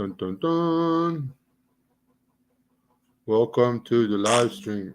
Dun, dun, dun. Welcome to the live stream.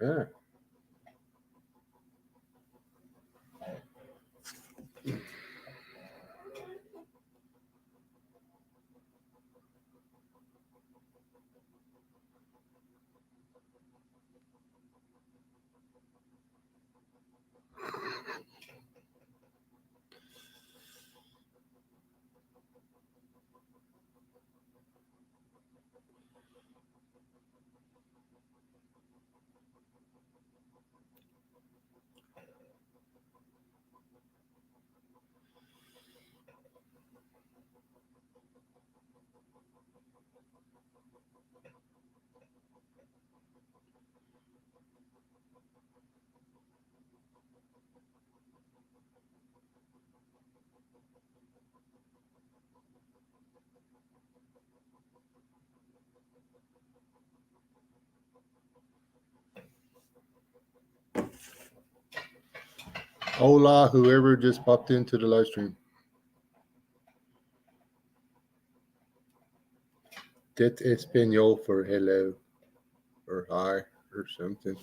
Hola, whoever just popped into the live stream. That's Espanol for hello or hi or something.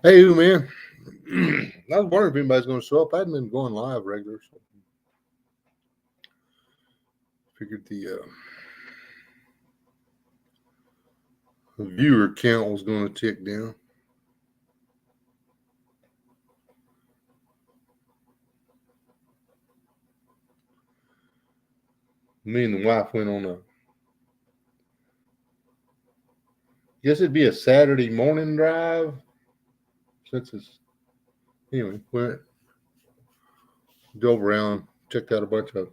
Hey, man. I was wondering if anybody's going to show up. I hadn't been going live regular, so figured the viewer count was going to tick down. Me and the wife went on a, guess it'd be a Saturday morning drive. Since it's, anyway, went, drove around, checked out a bunch of.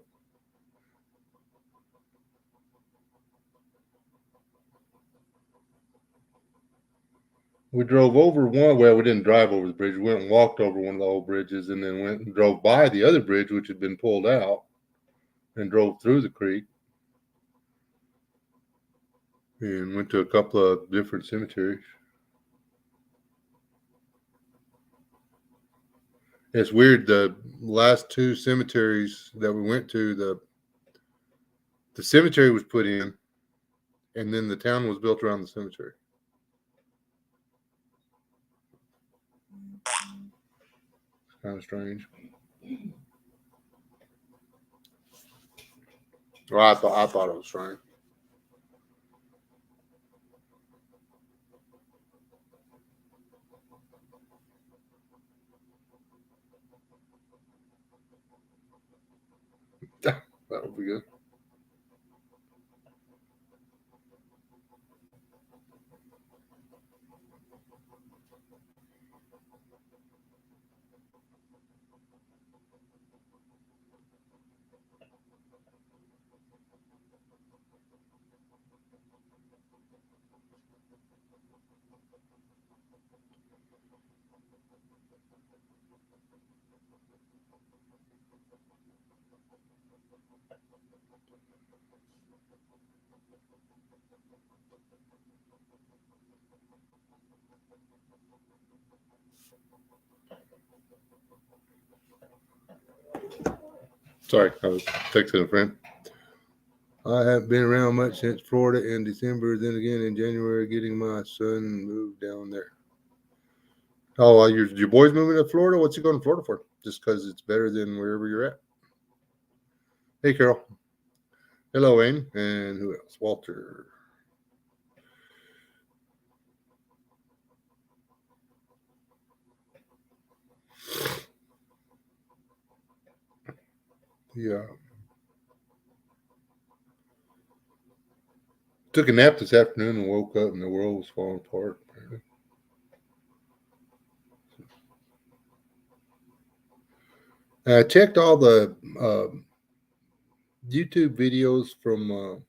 We drove over one. Well, we didn't drive over the bridge. We went and walked over one of the old bridges, and then went and drove by the other bridge, which had been pulled out, and drove through the creek, and went to a couple of different cemeteries. It's weird. The last two cemeteries that we went to, the cemetery was put in, and then the town was built around the cemetery. It's kind of strange. Well, I thought it was strange. That would be good. Sorry, I was texting a friend. I haven't been around much since Florida in December. Then again in January, getting my son moved down there. Oh, your boy's moving to Florida? What's he going to Florida for? Just because it's better than wherever you're at? Hey, Carol. Hello, Wayne. And who else? Walter. Yeah. Took a nap this afternoon and woke up and the world was falling apart. I checked all the YouTube videos from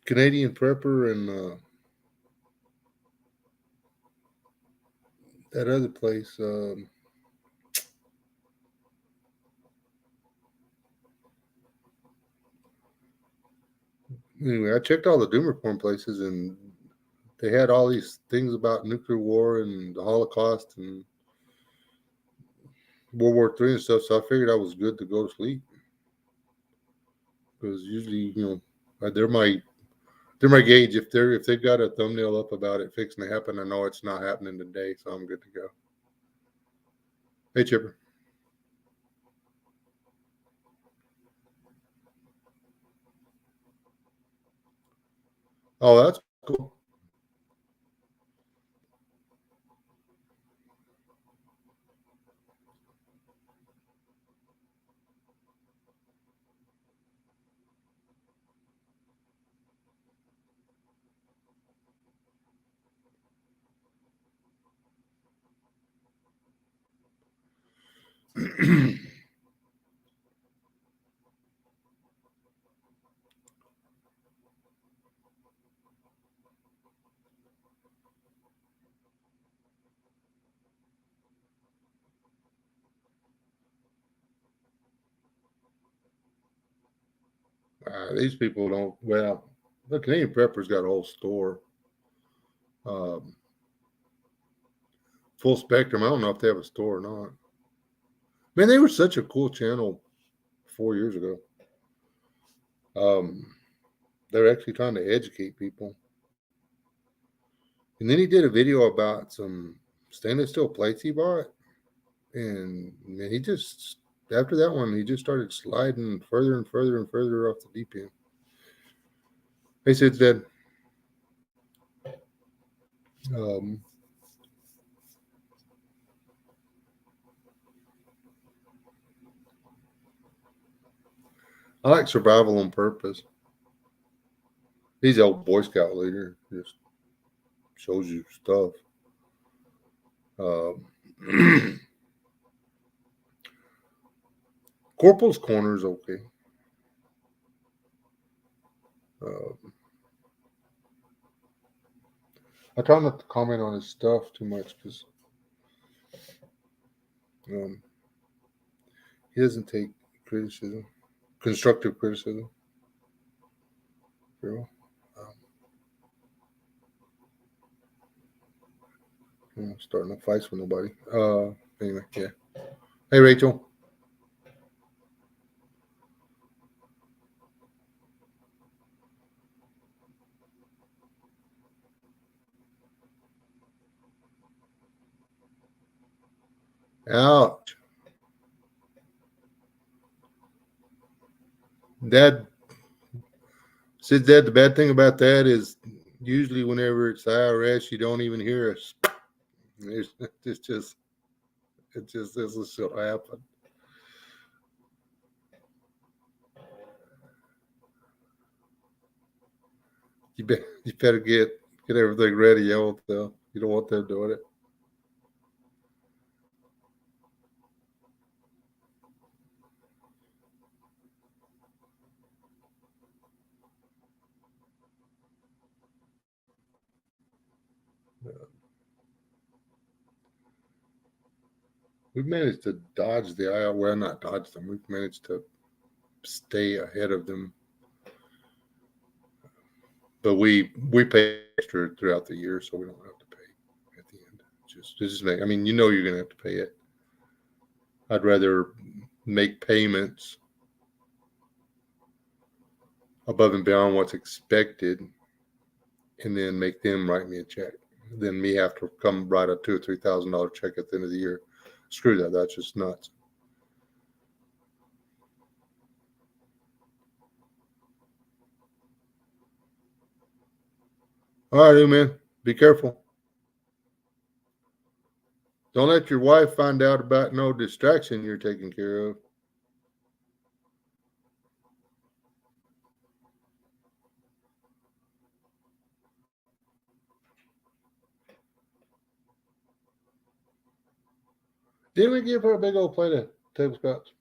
Canadian Prepper and that other place. Anyway, I checked all the doom reform places, and they had all these things about nuclear war and the Holocaust and World War III and stuff. So I figured I was good to go to sleep because usually, they're my gauge. If they've got a thumbnail up about it fixing to happen, I know it's not happening today, so I'm good to go. Hey, Chipper. Oh, that's cool. These people don't. Well, the Canadian Preppers got a whole store, um, full spectrum. I don't know if they have a store or not. Man, they were such a cool channel 4 years ago. They're actually trying to educate people. And then he did a video about some stainless steel plates he bought, and man, he just after that one, he just started sliding further and further and further off the deep end. He said that um, I like survival on purpose. He's an old Boy Scout leader, just shows you stuff. Um, Corporal's Corner is okay. Uh, I try not to comment on his stuff too much because um, he doesn't take criticism, constructive criticism, very well. I'm not starting no fights with nobody. Anyway, yeah. Hey, Rachel. Ouch. Dad said that the bad thing about that is usually whenever it's IRS, you don't even hear us. It's just this will still happen. You better get everything ready, yo. Though you don't want them doing it. We've managed to dodge the IRS. Well, not dodge them. We've managed to stay ahead of them, but we pay extra throughout the year, so we don't have to pay at the end. Just make. I mean, you're going to have to pay it. I'd rather make payments above and beyond what's expected, and then make them write me a check. Than me have to come write a $2,000 or $3,000 check at the end of the year. Screw that. That's just nuts. All right, man. Be careful. Don't let your wife find out about no distraction you're taking care of. Didn't we give her a big old plate of table scraps?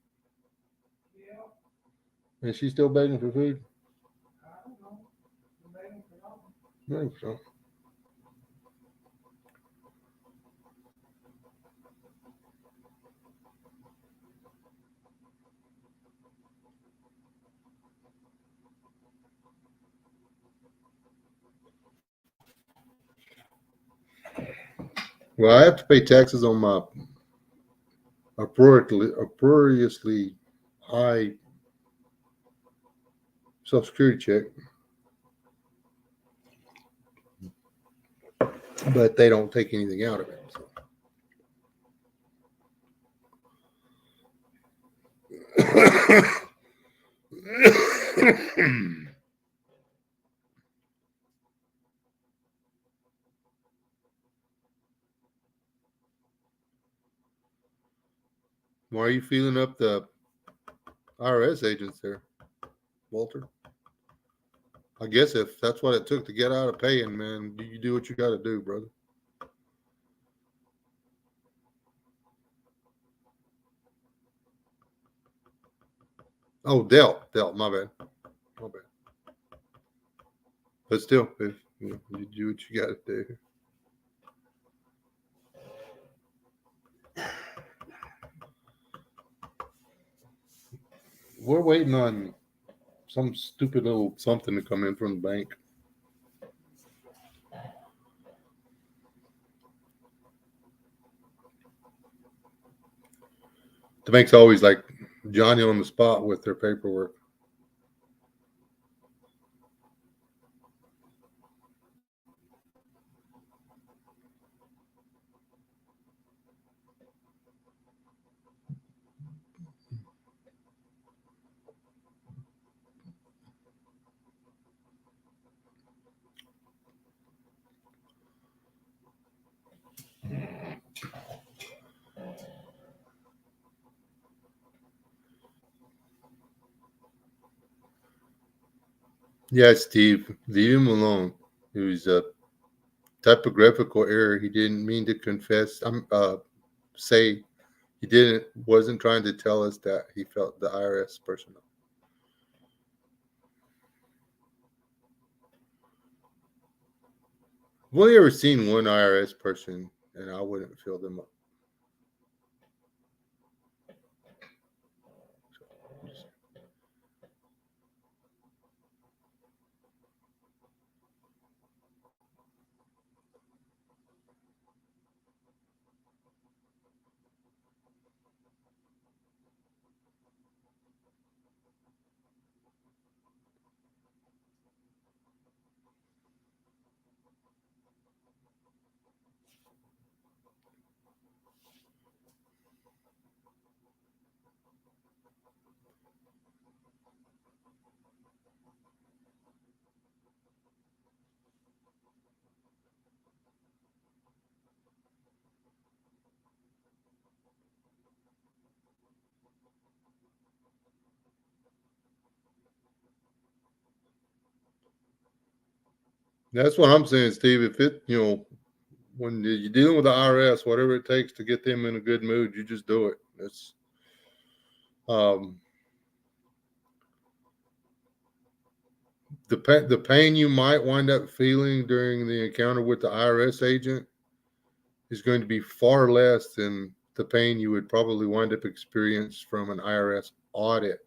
Yeah, And she's still begging for food? I don't know. Maybe for nothing. No, so. Well, I have to pay taxes on my uproariously high Social Security check, but they don't take anything out of it. So. Why are you feeling up the IRS agents there, Walter? I guess if that's what it took to get out of paying, man, you do what you got to do, brother. Oh, Delt, my bad. But still, if you do what you got to do. We're waiting on some stupid little something to come in from the bank. The bank's always like Johnny on the spot with their paperwork. Yeah, Steve, leave him alone. It was a typographical error. He didn't mean to confess. Say he wasn't trying to tell us that he felt the IRS person. I've only ever seen one IRS person, and I wouldn't fill them up. That's what I'm saying, Steve. If when you're dealing with the IRS, whatever it takes to get them in a good mood, you just do it. It's the pain you might wind up feeling during the encounter with the IRS agent is going to be far less than the pain you would probably wind up experiencing from an IRS audit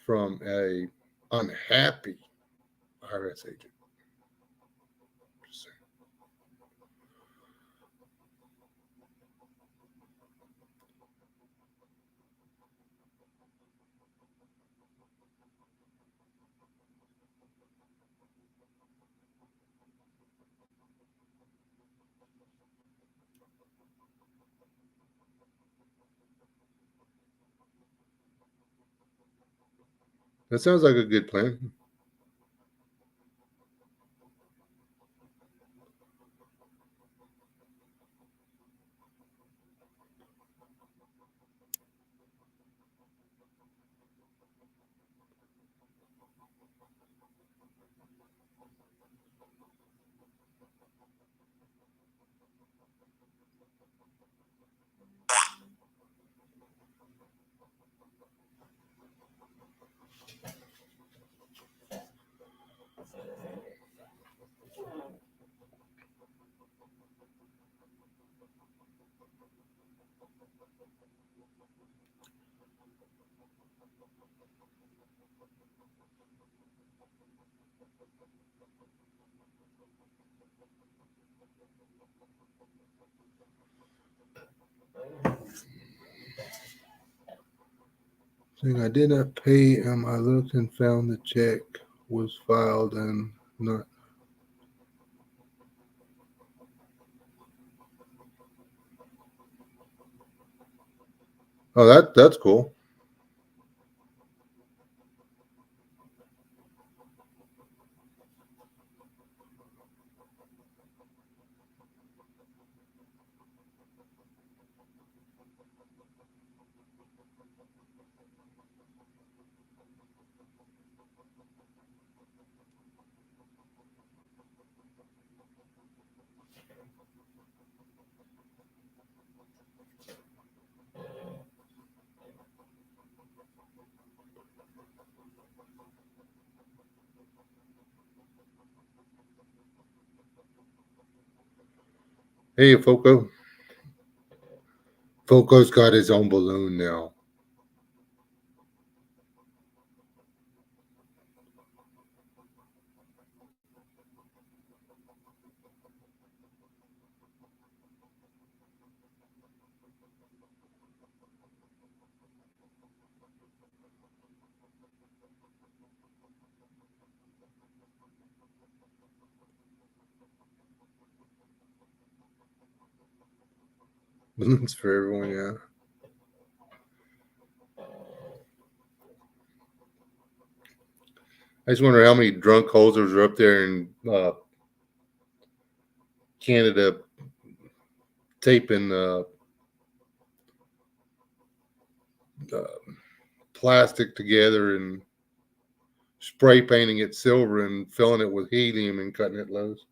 from a unhappy IRS agent. That sounds like a good plan. Saying I did not pay him. I looked and found the check was filed and not. Oh, that's cool. Hey, Foco. Foco's got his own balloon now. Balloons for everyone, yeah. I just wonder how many drunk hosers are up there in Canada taping plastic together and spray painting it silver and filling it with helium and cutting it loose.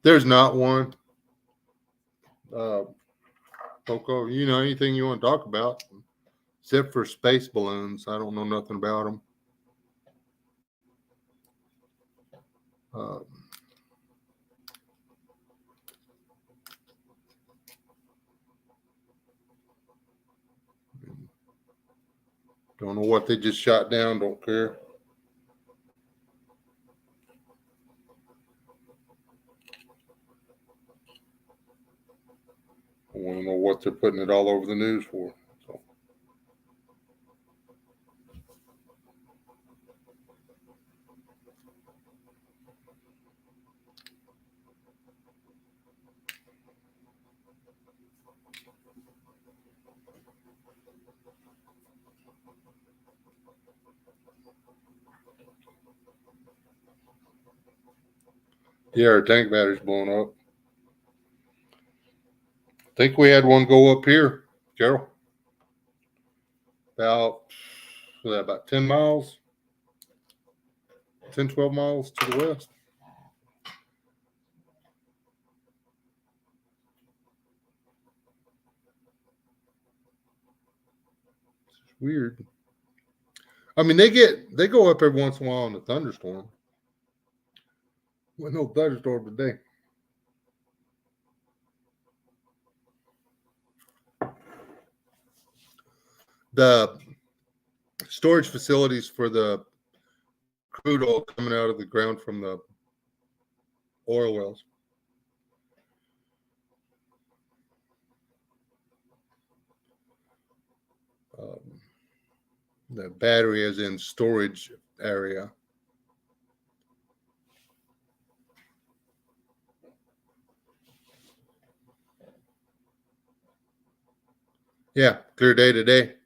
There's not one. Coco, you know anything you want to talk about? Except for space balloons. I don't know nothing about them. Don't know what they just shot down. Don't care. I want to know what they're putting it all over the news for. So. Yeah, our tank battery's blown up. I think we had one go up here, Carol. About 10 miles, 10, 12 miles to the west. It's weird. I mean, they go up every once in a while in a thunderstorm. Well, no thunderstorm today. The storage facilities for the crude oil coming out of the ground from the oil wells. The battery is in storage area. Yeah, clear day today.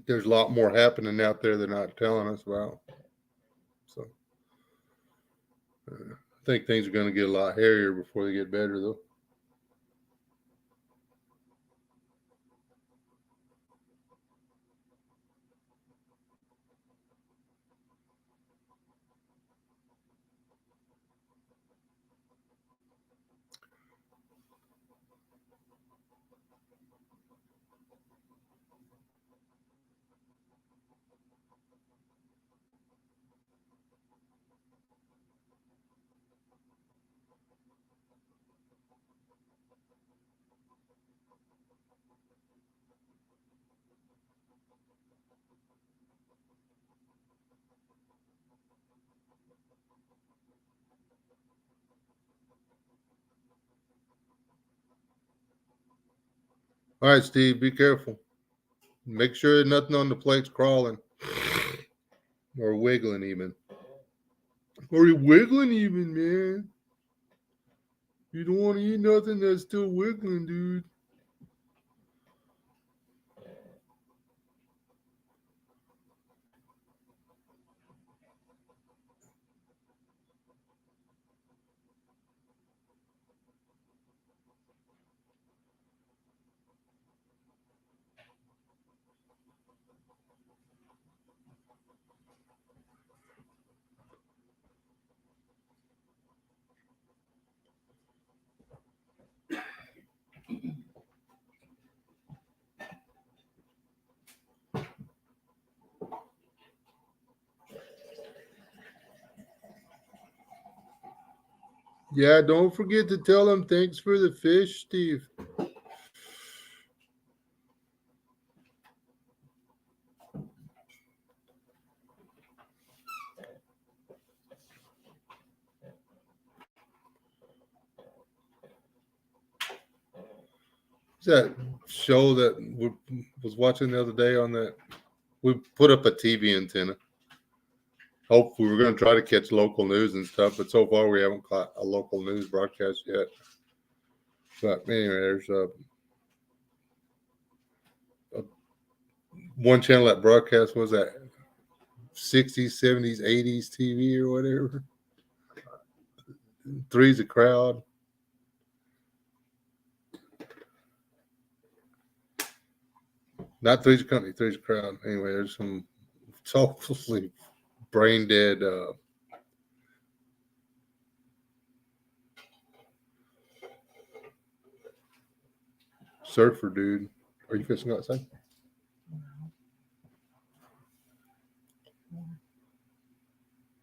There's a lot more happening out there they're not telling us about. So I think things are going to get a lot hairier before they get better, though. All right, Steve, be careful. Make sure nothing on the plate's crawling or wiggling even. Or you wiggling even, man. You don't want to eat nothing that's still wiggling, dude. Yeah, don't forget to tell them thanks for the fish, Steve. That show that we was watching the other day on that, we put up a TV antenna. Hopefully, we're going to try to catch local news and stuff, but so far we haven't caught a local news broadcast yet. But anyway, there's a one channel that broadcast was that 60s, 70s, 80s TV or whatever. Three's a crowd. Not Three's a Company, Three's a crowd. Anyway, there's some totally brain dead surfer dude. Are you fishing outside?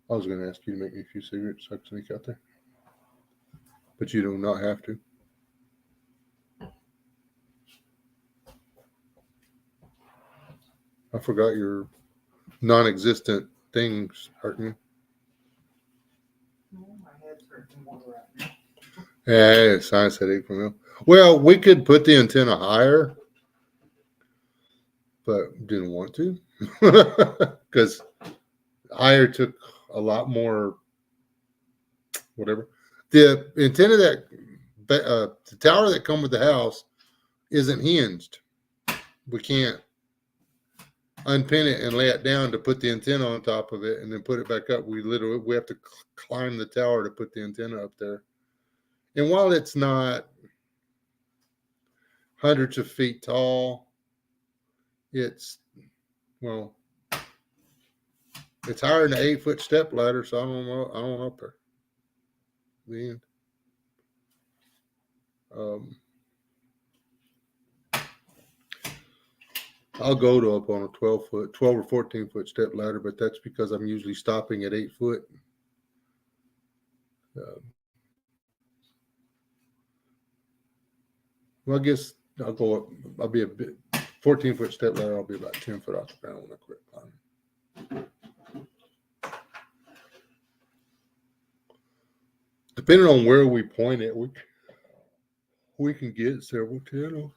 I was going to ask you to make me a few cigarettes so I can sneak out there. But you do not have to. I forgot your non-existent things hurting you. My head's hurting more right now. Yeah, science headache from you. Well, we could put the antenna higher, but didn't want to because higher took a lot more. Whatever. The antenna that the tower that come with the house isn't hinged. We can't unpin it and lay it down to put the antenna on top of it and then put it back up. We have to climb the tower to put the antenna up there. And while it's not hundreds of feet tall, it's it's higher than an 8-foot step ladder, so I don't know up there. The end. I'll go to up on a 12 or 14-foot step ladder, but that's because I'm usually stopping at 8 foot. Well, I guess I'll go up. I'll be a bit 14-foot step ladder. I'll be about 10 foot off the ground when I quit climbing. Depending on where we point it, we can get several channels.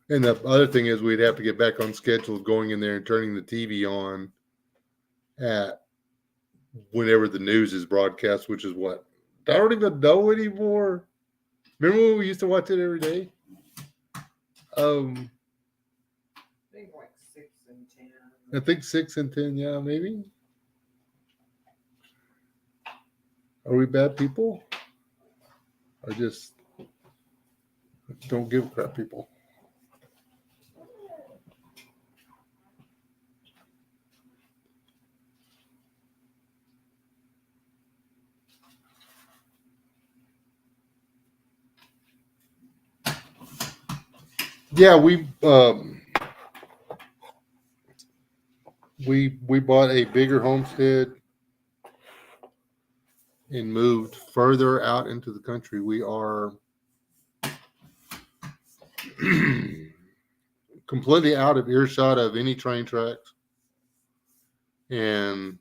And the other thing is we'd have to get back on schedule going in there and turning the TV on at whenever the news is broadcast, which is what? I don't even know anymore. Remember when we used to watch it every day? I think like 6 and 10. I think 6 and 10, yeah, maybe. Are we bad people? Or just don't give a crap people? Yeah, we bought a bigger homestead and moved further out into the country. We are completely out of earshot of any train tracks, and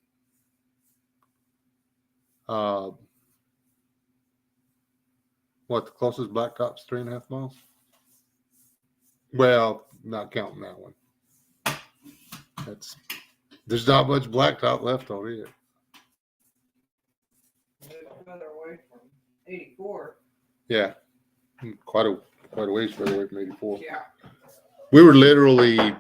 what, the closest blacktop's 3.5 miles? Well, not counting that one. There's not much blacktop left on it. Further away from 84. Yeah, quite a ways further away from 84. Yeah. We were literally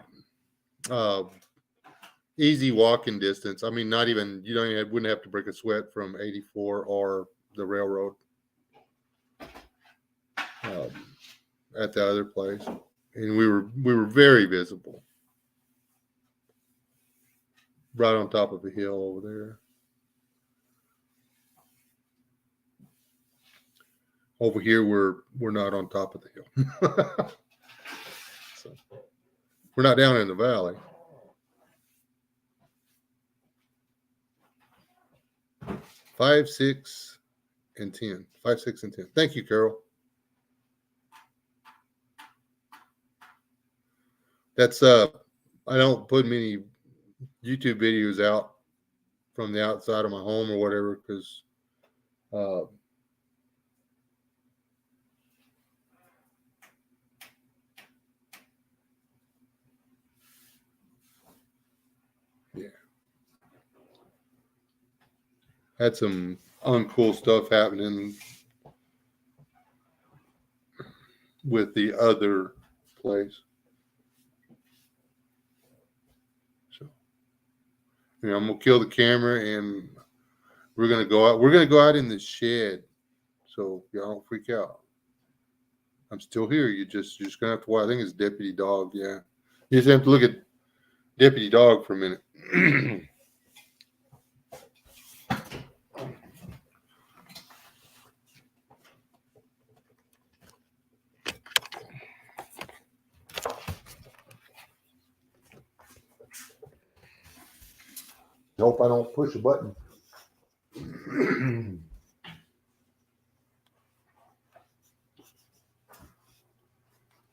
easy walking distance. I mean, not even, wouldn't have to break a sweat from 84 or the railroad at the other place, and we were very visible, right on top of a hill over there. Over here, we're not on top of the hill, so we're not down in the valley. Five, 6, and 10. 5, 6, and 10. Thank you, Carol. That's I don't put many YouTube videos out from the outside of my home or whatever, because yeah, had some uncool stuff happening with the other place. So, I'm gonna kill the camera and we're gonna go out. We're gonna go out in the shed, so y'all don't freak out. I'm still here. You're just gonna have to watch. I think it's Deputy Dog. Yeah, you just have to look at Deputy Dog for a minute. Hope I don't push a button.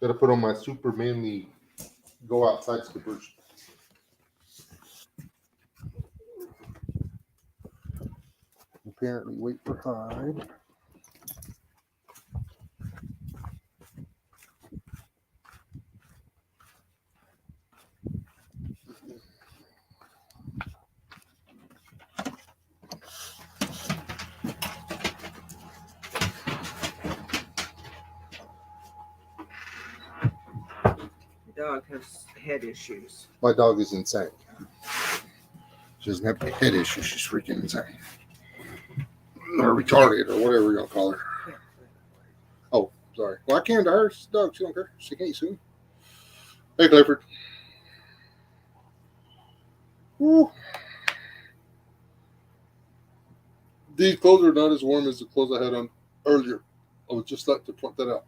Gotta put on my super manly go outside slippers. Apparently, wait for Hyde. The dog has head issues. My dog is insane. She doesn't have head issues. She's freaking insane. Or retarded, or whatever you're gonna call her. Oh, sorry. Well, I can to her. She's a dog. She don't care. She can't sue me. Hey, Clifford. Woo. These clothes are not as warm as the clothes I had on earlier. I would just like to point that out.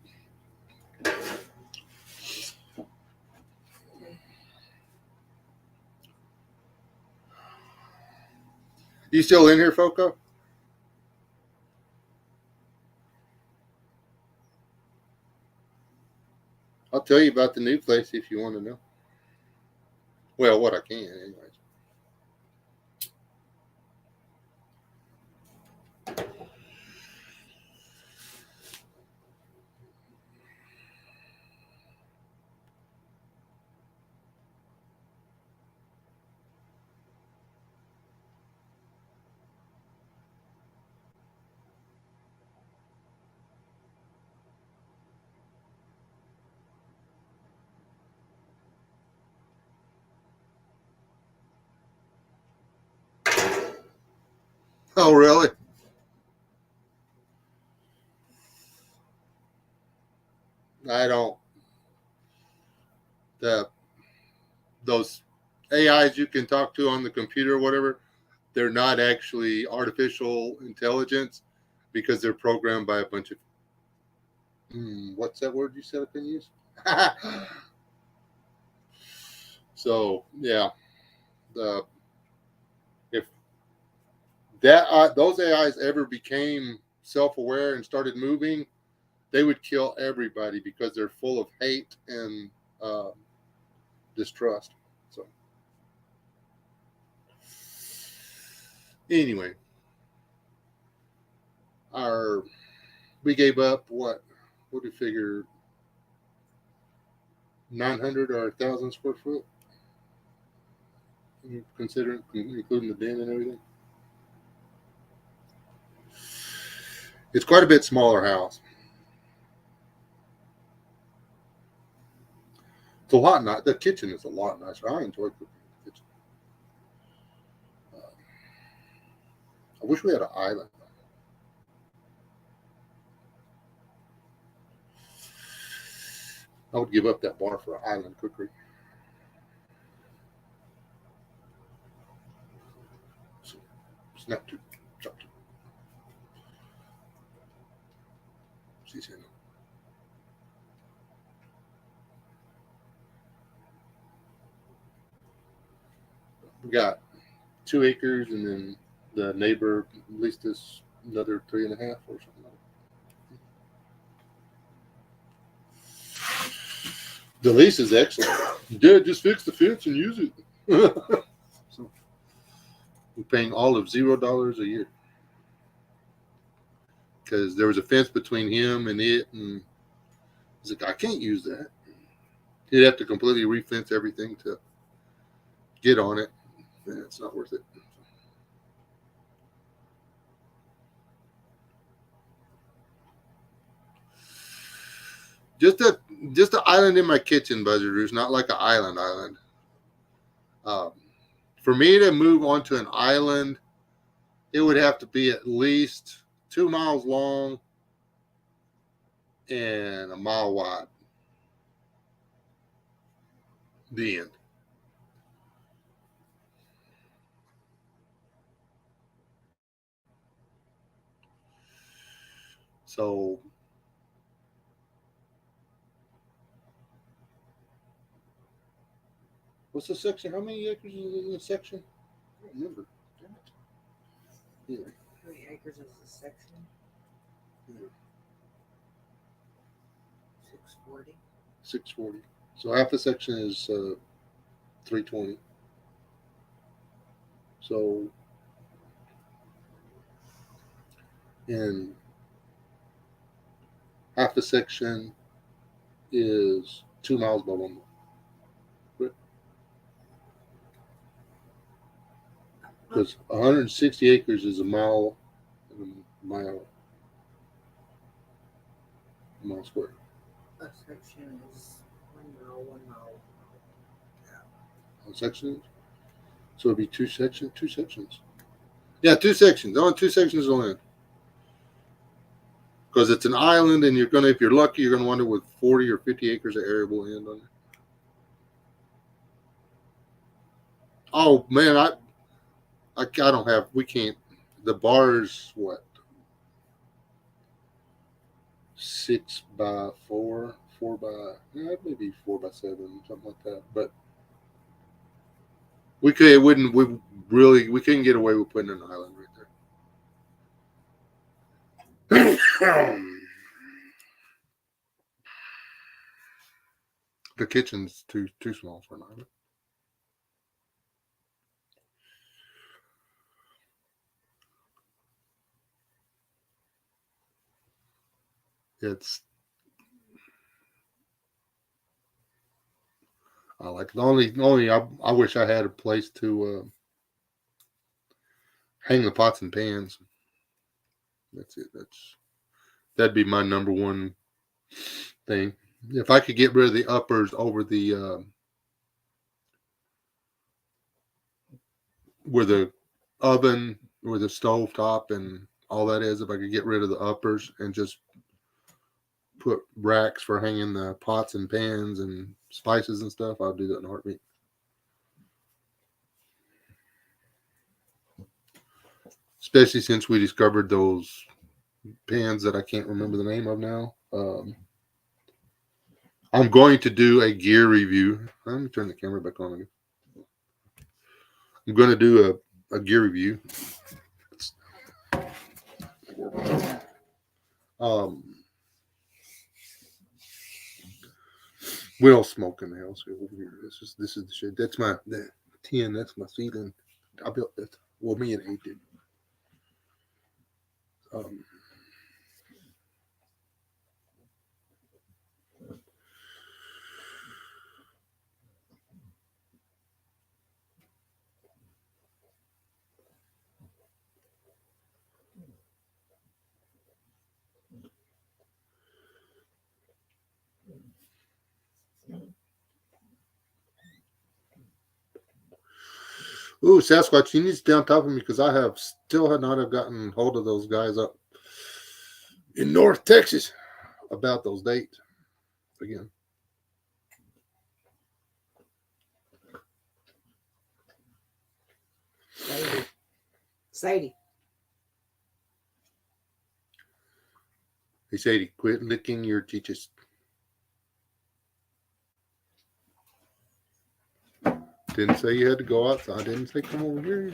You still in here, Foco? I'll tell you about the new place if you want to know. Well, what I can, anyways. Oh, really? I don't. Those AIs you can talk to on the computer or whatever, they're not actually artificial intelligence because they're programmed by a bunch of what's that word you said I can use? So yeah, the if that those AIs ever became self-aware and started moving, they would kill everybody because they're full of hate and distrust. So anyway, we gave up what do you figure 900 or 1,000 square foot, considering including the den and everything. It's quite a bit smaller house. It's a lot nice. The kitchen is a lot nicer. I enjoy cooking in the kitchen. I wish we had an island. I would give up that bar for an island cookery. So it's not too chopped. She's in. We got 2 acres, and then the neighbor leased us another 3.5 or something like that. The lease is excellent. Yeah, just fix the fence and use it. So we're paying all of $0 a year because there was a fence between him and it, and he's like, I can't use that. He'd have to completely refence everything to get on it. Yeah, it's not worth it. Just an island in my kitchen, Buzzard Roost, not like an island. For me to move onto an island, it would have to be at least 2 miles long and a mile wide. The end. So what's the section? How many acres is in the section? I don't remember. Damn it. Anyway. How many acres is the section? Yeah. 640. 640. So half the section is 320. So, and half the section is 2 miles by 1 mile. Because 160 acres is a mile square. A section is 1 mile, 1 mile. One section. So it'd be two sections. Yeah, 2 sections. I want 2 sections of land. Because it's an island, and if you're lucky, you're gonna want it with 40 or 50 acres of arable land on it. Oh man, I don't have. We can't. The bar's what? 6 by 4, 4 by maybe 4 by 7, something like that. But we couldn't get away with putting an island right there. The kitchen's too small for an island. I like it. I wish I had a place to hang the pots and pans. That's it. That'd be my number one thing. If I could get rid of the uppers over the where the oven, where the stove top and all that is, if I could get rid of the uppers and just put racks for hanging the pots and pans and spices and stuff, I'll do that in a heartbeat. Especially since we discovered those pans that I can't remember the name of now. I'm going to do a gear review. Let me turn the camera back on again. I'm going to do a gear review. We don't smoke in the house over here. This is the shit. That's my tin. That's my ceiling. I built that. Well, me and Hank did. Ooh, Sasquatch, you need to stay on top of me because I have not have gotten hold of those guys up in North Texas about those dates again. Sadie. Hey, Sadie, quit licking your teachers. Didn't say you had to go outside. Didn't say come over here.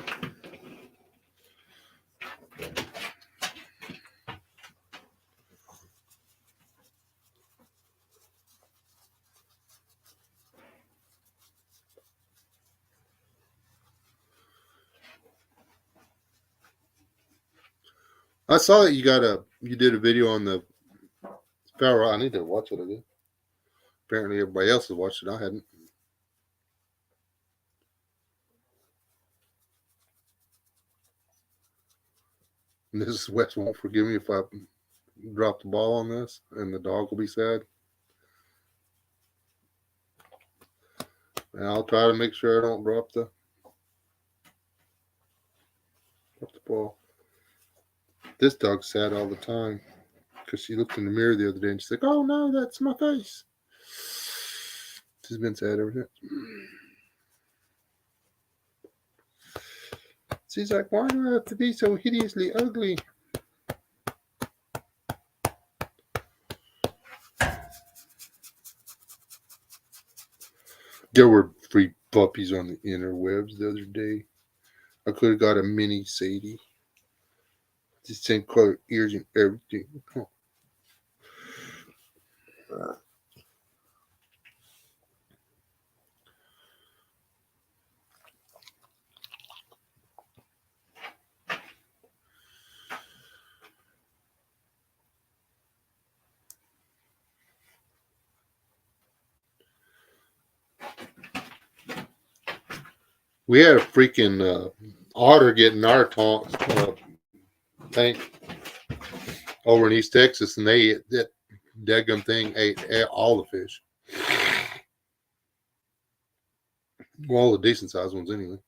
I saw that you did a video on the Pharaoh. I need to watch it again. Apparently everybody else has watched it. I hadn't. Mrs. West won't forgive me if I drop the ball on this, and the dog will be sad. And I'll try to make sure I don't drop the ball. This dog's sad all the time because she looked in the mirror the other day and she's like, "Oh no, that's my face." She's been sad ever since. She's like, "Why do I have to be so hideously ugly?" There were free puppies on the interwebs the other day. I could have got a mini Sadie. The same color ears and everything. Oh. We had a freaking otter getting our tank over in East Texas, and that daggum thing ate all the fish. Well, all the decent sized ones, anyway.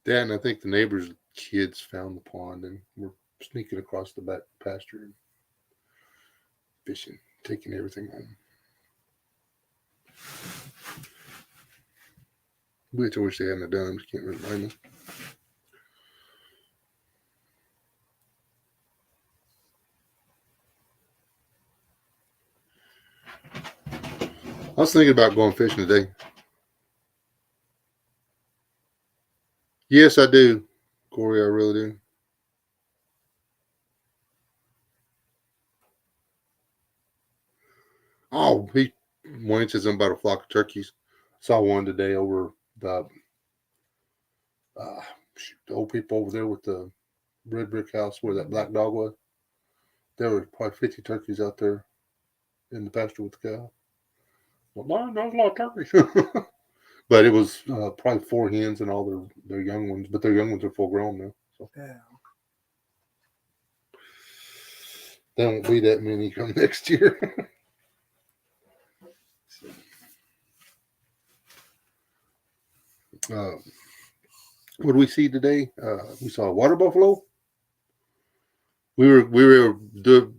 That, and I think the neighbors' kids found the pond and were sneaking across the back pasture and fishing, taking everything home. Which I wish they hadn't done. I just can't remind me. was thinking about going fishing today. Yes, I do, Corey. I really do. Oh, Wayne says something about a flock of turkeys. Saw one today over the the old people over there with the red brick house where that black dog was. There were probably 50 turkeys out there in the pasture with the cow. Well, man, there's a lot of turkeys. But it was probably 4 hens and all their young ones. But their young ones are full grown now. So Yeah. there won't be that many come next year. What did we see today? We saw a water buffalo. We were doing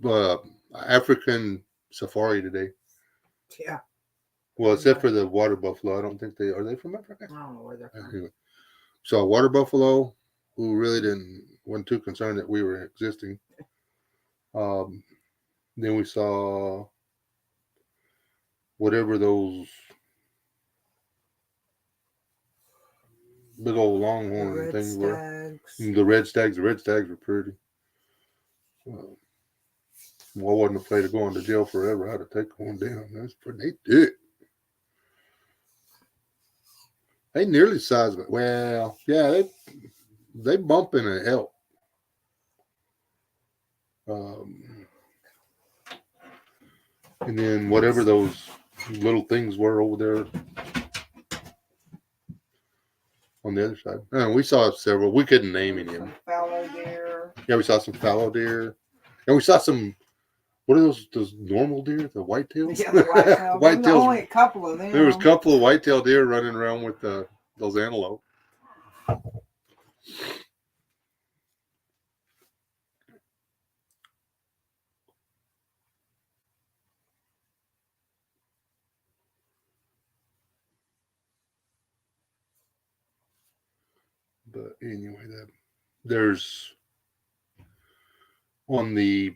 African safari today. Yeah. Well, except for the water buffalo, I don't think they are. They from Africa? I don't know where they're from. Anyway, saw a water buffalo who really wasn't too concerned that we were existing. Then we saw whatever those big old longhorn things were. The red stags. The red stags were pretty. Well, I wasn't afraid of going to jail forever. I had to take one down. That's pretty. They did. They nearly the size of it. Well, yeah, they bump in an elk. And then whatever those little things were over there on the other side. We saw several. We couldn't name any of them. Fallow deer. Yeah, we saw some fallow deer. And we saw some, what are those normal deer? The whitetails? Yeah, the whitetail. Whitetails. Only a couple of them. There was a couple of whitetail deer running around with those antelope. But anyway, there's on the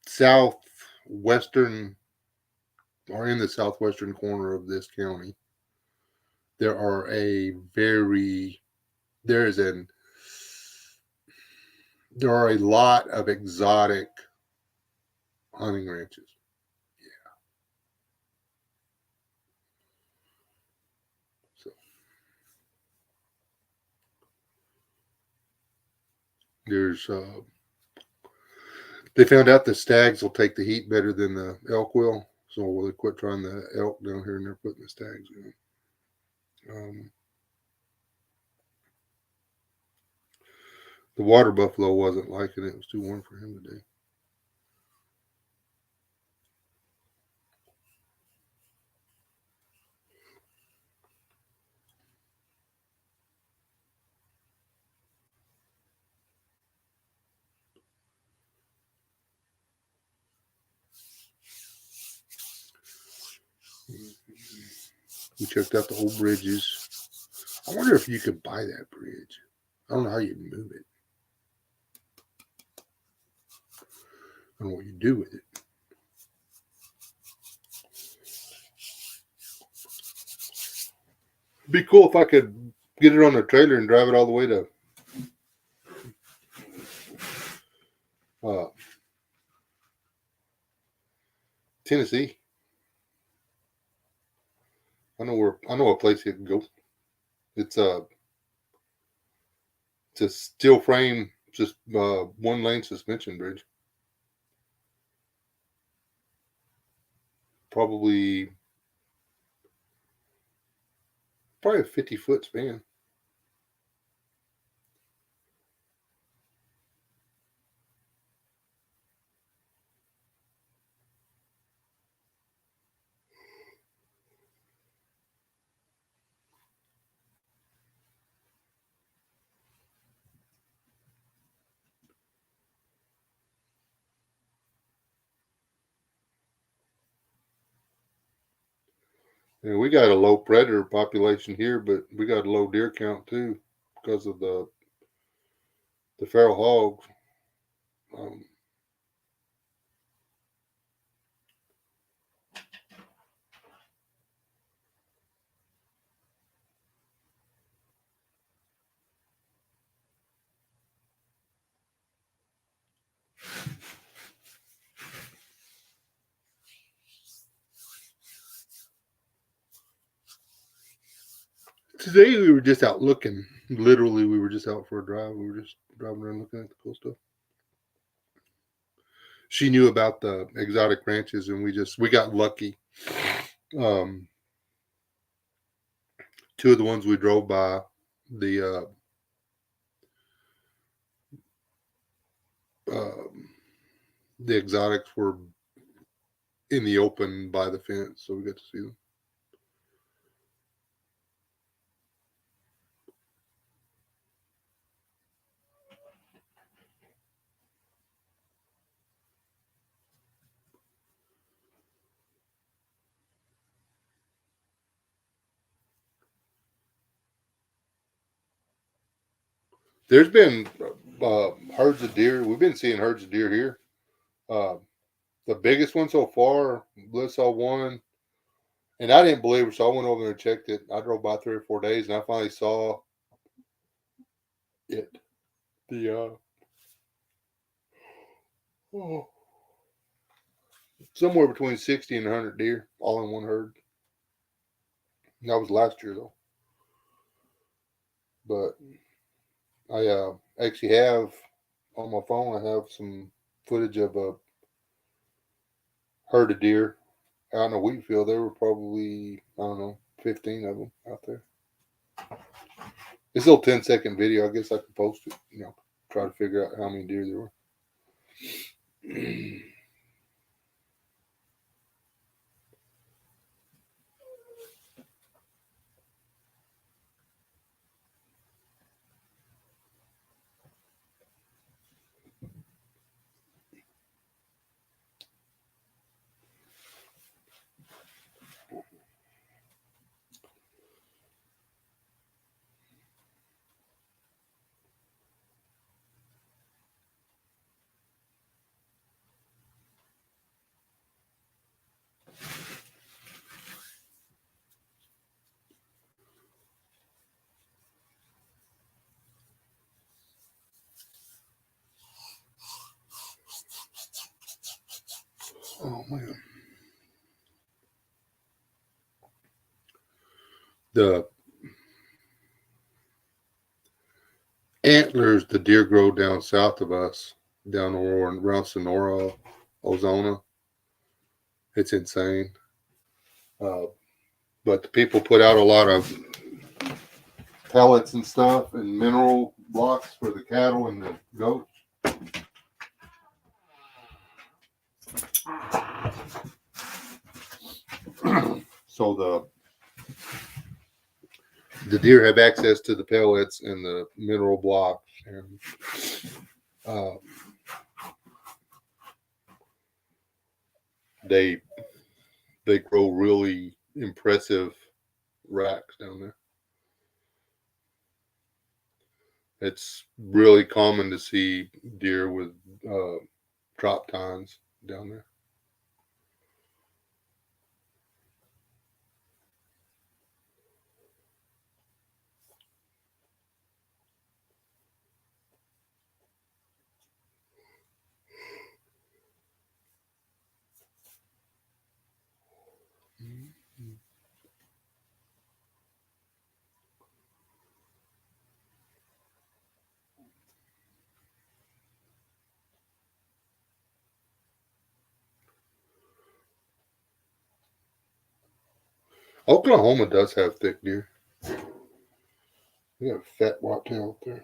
southwestern or in the southwestern corner of this county, there are a lot of exotic hunting ranches. Yeah. So there's they found out the stags will take the heat better than the elk will, so they quit trying the elk down here and they're putting the stags in. The water buffalo wasn't liking it. It was too warm for him today. We checked out the old bridges. I wonder if you could buy that bridge. I don't know how you move it. I don't know what you do with it. It'd be cool if I could get it on a trailer and drive it all the way to Tennessee. I know a place you can go. It's a steel frame, just one lane suspension bridge. Probably a 50-foot span. Yeah, we got a low predator population here, but we got a low deer count too because of the feral hogs. Today we were just out looking. Literally, we were just out for a drive. We were just driving around looking at the cool stuff. She knew about the exotic ranches, and we got lucky. Two of the ones we drove by, the the exotics were in the open by the fence, so we got to see them. There's been herds of deer. We've been seeing herds of deer here. The biggest one so far, Bliss saw one, and I didn't believe it, so I went over there and checked it. I drove by 3 or 4 days, and I finally saw it. The somewhere between 60 and 100 deer, all in one herd. And that was last year though. But I actually have on my phone. I have some footage of a herd of deer out in a wheat field. There were probably, I don't know, 15 of them out there. This little 10-second video, I guess I could post it, try to figure out how many deer there were. Oh man. The antlers, the deer grow down south of us, down around Sonora, Ozona. It's insane. But the people put out a lot of pellets and stuff and mineral blocks for the cattle and the goats. So the deer have access to the pellets and the mineral blocks, and they grow really impressive racks down there. It's really common to see deer with drop tines down there. Oklahoma does have thick deer. We got a fat whitetail up there.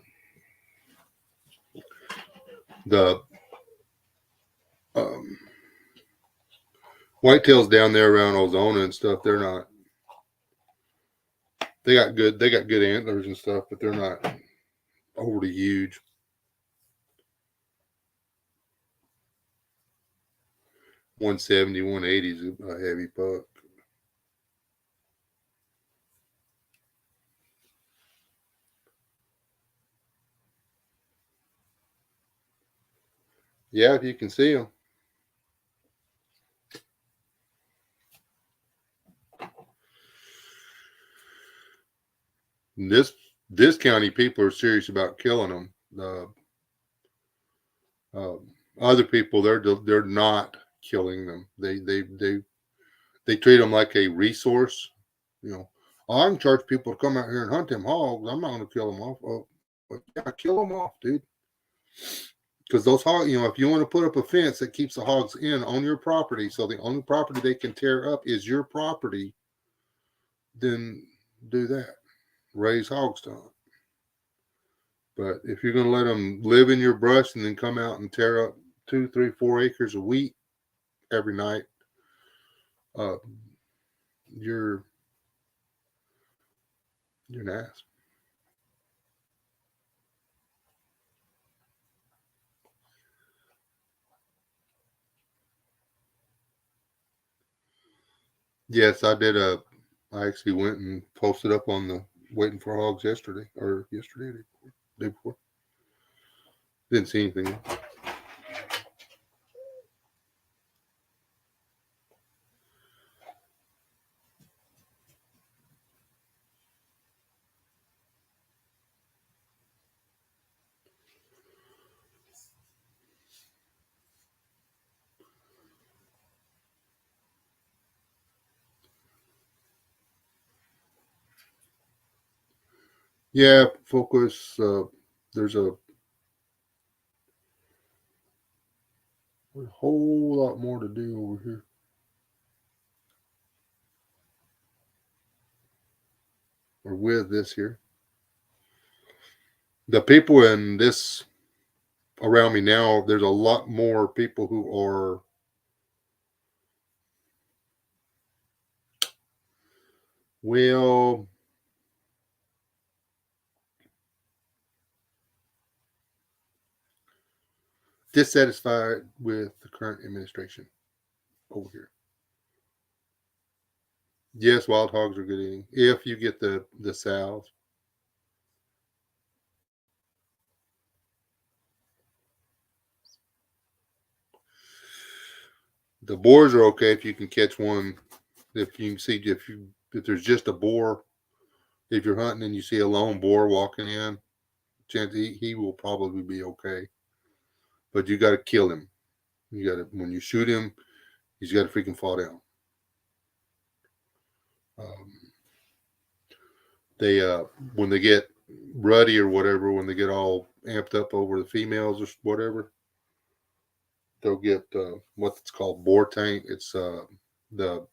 The whitetails down there around Ozona and stuff, they're not. They got good antlers and stuff, but they're not overly huge. $170, $180 is a heavy buck. Yeah, if you can see them. This county, people are serious about killing them. Other people, they're not killing them. They treat them like a resource. I can charge people to come out here and hunt them hogs. I'm not going to kill them off. Oh, but yeah, kill them off, dude. Because those hogs, if you want to put up a fence that keeps the hogs in on your property, so the only property they can tear up is your property, then do that. Raise hogs to hunt. But if you're going to let them live in your brush and then come out and tear up 2, 3, 4 acres of wheat every night, you're an ass. Yes, I did. I actually went and posted up on the waiting for hogs yesterday, day before. Didn't see anything. Yeah, focus. There's a whole lot more to do over here. Or with this here. The people in this around me now, there's a lot more people who are well dissatisfied with the current administration over here. Yes, wild hogs are good eating if you get the sows. The boars are okay if you can catch one. If you can see if there's just a boar, if you're hunting and you see a lone boar walking in, chance he will probably be okay. But you got to kill him. You got to when you shoot him, he's got to freaking fall down. Um, they when they get ruddy or whatever, when they get all amped up over the females or whatever, they'll get what's called boar taint. It's the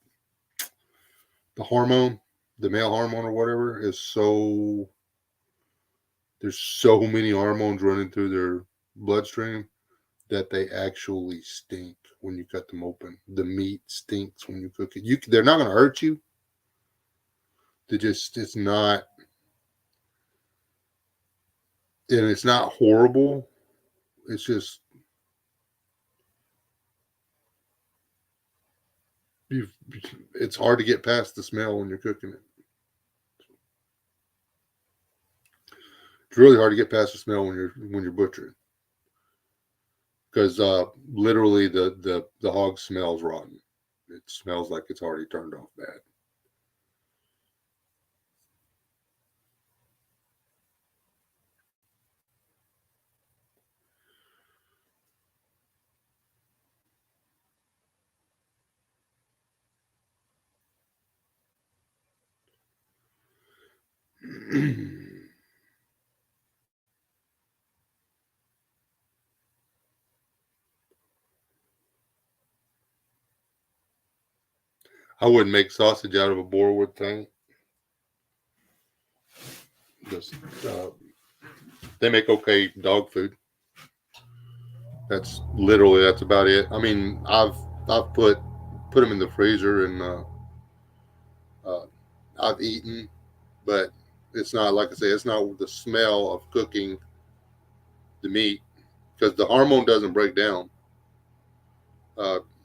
hormone, the male hormone or whatever is so there's so many hormones running through their bloodstream that they actually stink when you cut them open. The meat stinks when you cook it. They're not going to hurt you. It's not, and it's not horrible. It's just it's hard to get past the smell when you're cooking it. It's really hard to get past the smell when you're butchering, because literally the hog smells rotten. It smells like it's already turned off bad. I wouldn't make sausage out of a boarwood thing. Just they make okay dog food. That's about it. I mean, I've put them in the freezer and I've eaten, but it's not like I say. It's not the smell of cooking the meat because the hormone doesn't break down.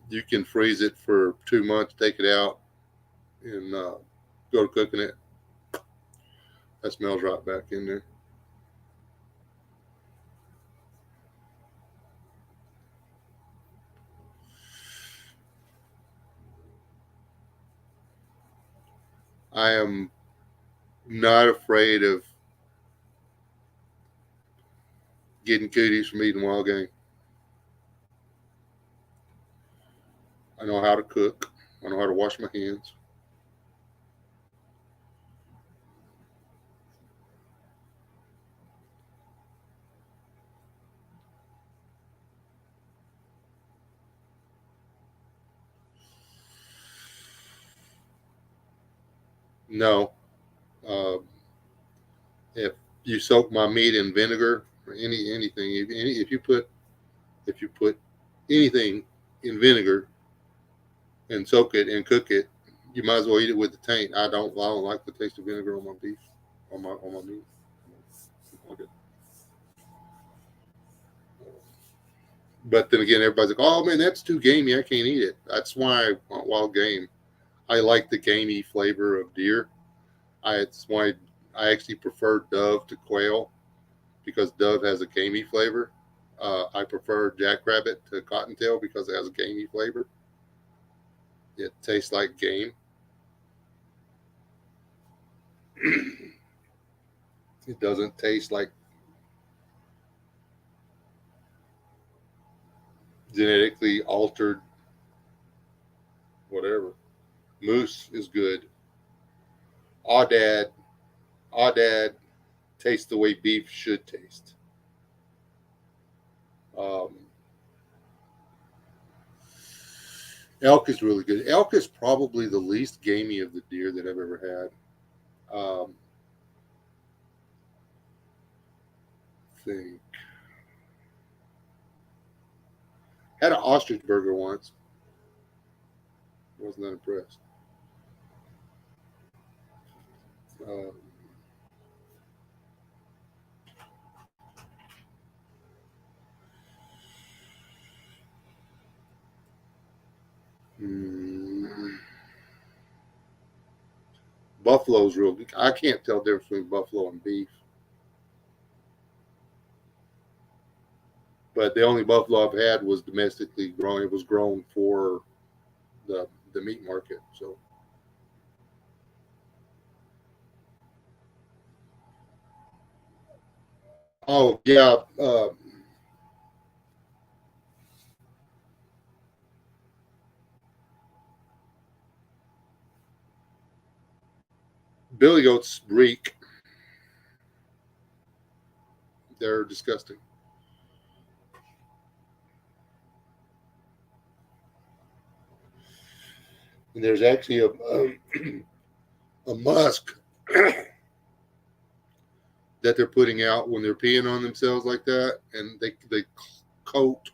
You can freeze it for 2 months, take it out, and go to cooking it. That smells right back in there. I am not afraid of getting cooties from eating wild game. I know how to cook. I know how to wash my hands. No. Uh, if you soak my meat in vinegar or anything, if you put anything in vinegar and soak it and cook it, you might as well eat it with the taint. I don't like the taste of vinegar on my beef, on my meat. Okay. But then again, everybody's like, "Oh man, that's too gamey. I can't eat it." That's why I want wild game. I like the gamey flavor of deer. It's why I actually prefer dove to quail because dove has a gamey flavor. I prefer jackrabbit to cottontail because it has a gamey flavor. It tastes like game. It doesn't taste like genetically altered whatever. Moose is good. Aoudad, Aoudad tastes the way beef should taste. Um, elk is really good. Elk is probably the least gamey of the deer that I've ever had. Think had an ostrich burger once. Wasn't that impressed. Um, mm, buffalo's real good. I can't tell the difference between buffalo and beef. But the only buffalo I've had was domestically grown. It was grown for the meat market. So, oh yeah, billy goats reek. They're disgusting. And there's actually a musk that they're putting out when they're peeing on themselves like that, and they coat.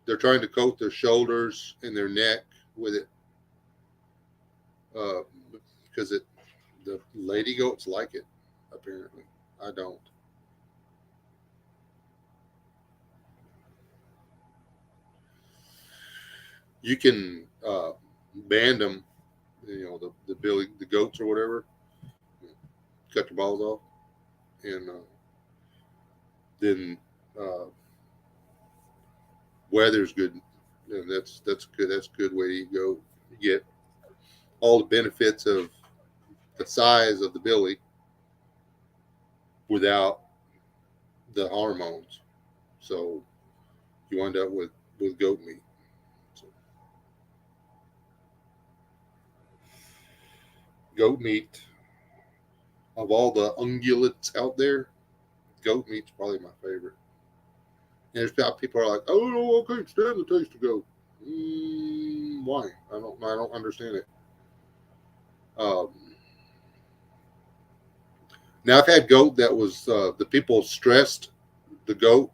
They're trying to coat their shoulders and their neck with it uh, because it the lady goats like it. Apparently, I don't. You can band them, the goats or whatever, cut your balls off, and then weather's good. And that's good. That's a good way to go. You get all the benefits of the size of the billy without the hormones. So you end up with goat meat. So goat meat of all the ungulates out there, goat meat's probably my favorite. And there's people are like, oh no, I can't stand the taste of goat. Why? I don't understand it. Um, now I've had goat that was the people stressed the goat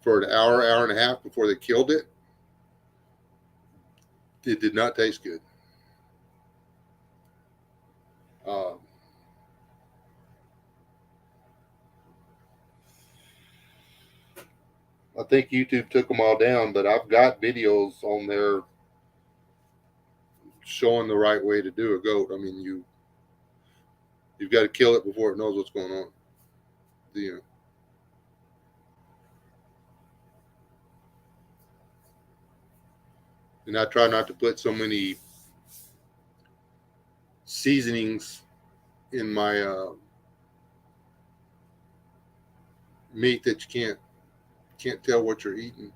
for an hour and a half before they killed it. It did not taste good. Um, I think YouTube took them all down, but I've got videos on there showing the right way to do a goat. I mean, you've got to kill it before it knows what's going on. You know, and I try not to put so many seasonings in my meat that you can't tell what you're eating.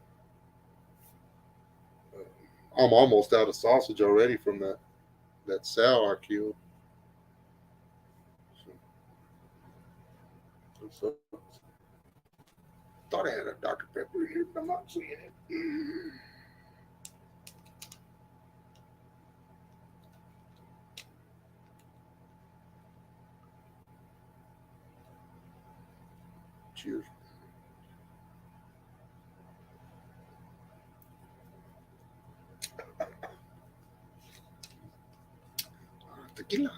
I'm almost out of sausage already from that sow I killed. So thought I had a Dr. Pepper here, but I'm not seeing it. Cheers. Tequila.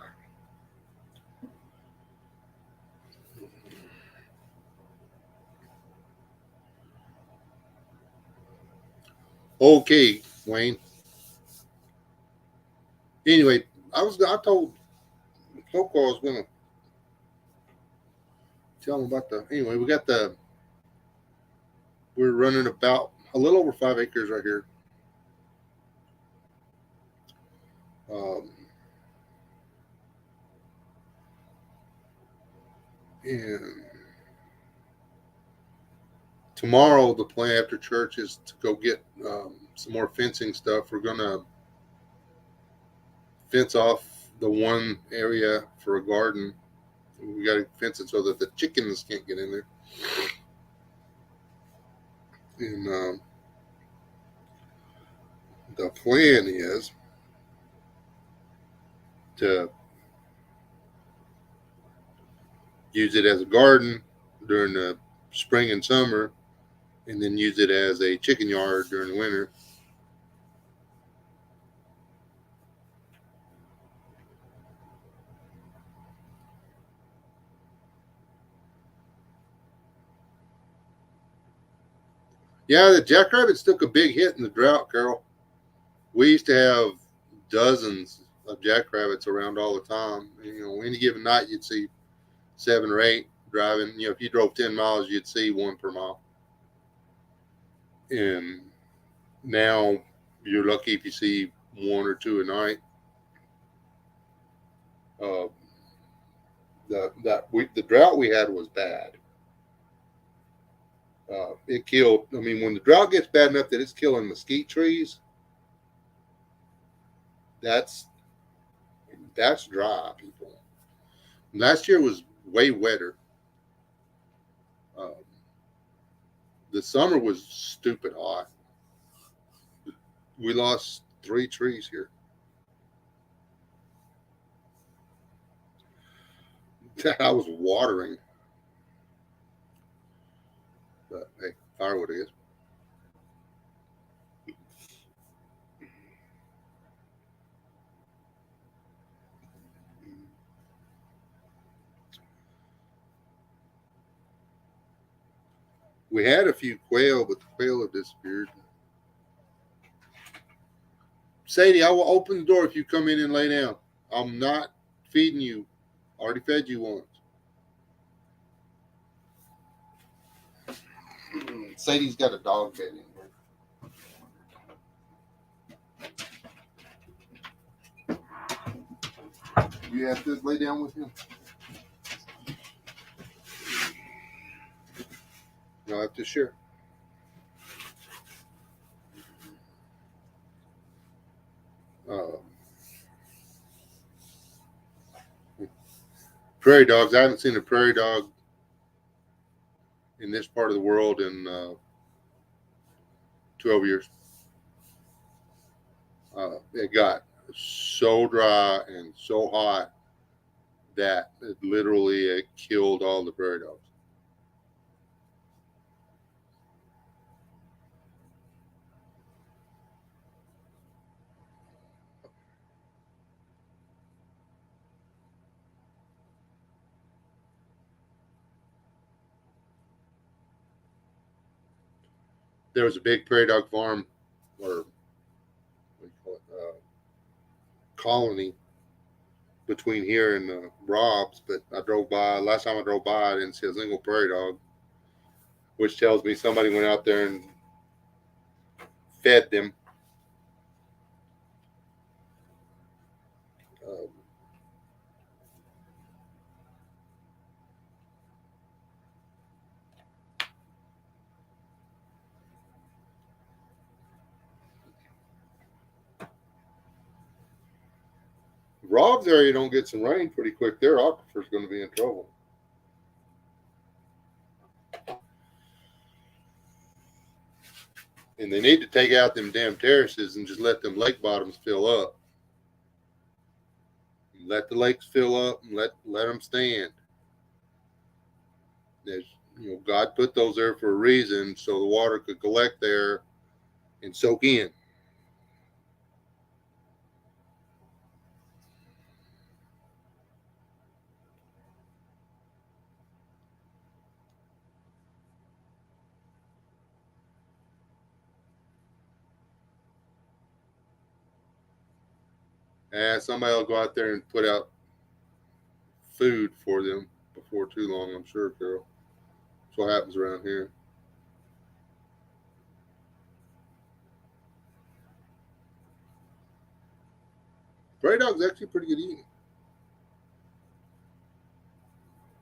Okay, Wayne. Anyway, I told Coco I was gonna tell him about anyway, we're running about a little over 5 acres right here. And tomorrow the plan after church is to go get some more fencing stuff. We're gonna fence off the one area for a garden. We got to fence it so that the chickens can't get in there. And the plan is to use it as a garden during the spring and summer, and then use it as a chicken yard during the winter. Yeah, the jackrabbits took a big hit in the drought, Carol. We used to have dozens of jackrabbits around all the time. You know, any given night you'd see 7 or 8 driving. You know, if you drove 10 miles, you'd see 1 per mile. And now you're lucky if you see 1 or 2 a night. The drought we had was bad. It killed. I mean, when the drought gets bad enough that it's killing mesquite trees, that's dry, people. Last year was way wetter. The summer was stupid hot. We lost 3 trees here. I was watering. But hey, firewood is. We had a few quail, but the quail have disappeared. Sadie, I will open the door if you come in and lay down. I'm not feeding you. I already fed you once. Sadie's got a dog bed in here. You have to lay down with him. You'll have to share. Prairie dogs. I haven't seen a prairie dog in this part of the world in 12 years. It got so dry and so hot that it literally killed all the prairie dogs. There was a big prairie dog farm, or what do you call it, colony between here and Rob's, but I drove by. Last time I drove by, I didn't see a single prairie dog, which tells me somebody went out there and fed them. Rob's area don't get some rain pretty quick. Their aquifer's going to be in trouble. And they need to take out them damn terraces and just let them lake bottoms fill up. Let the lakes fill up and let them stand. God put those there for a reason so the water could collect there and soak in. And somebody will go out there and put out food for them before too long, I'm sure, Carol. That's what happens around here. Prairie dog's actually pretty good eating.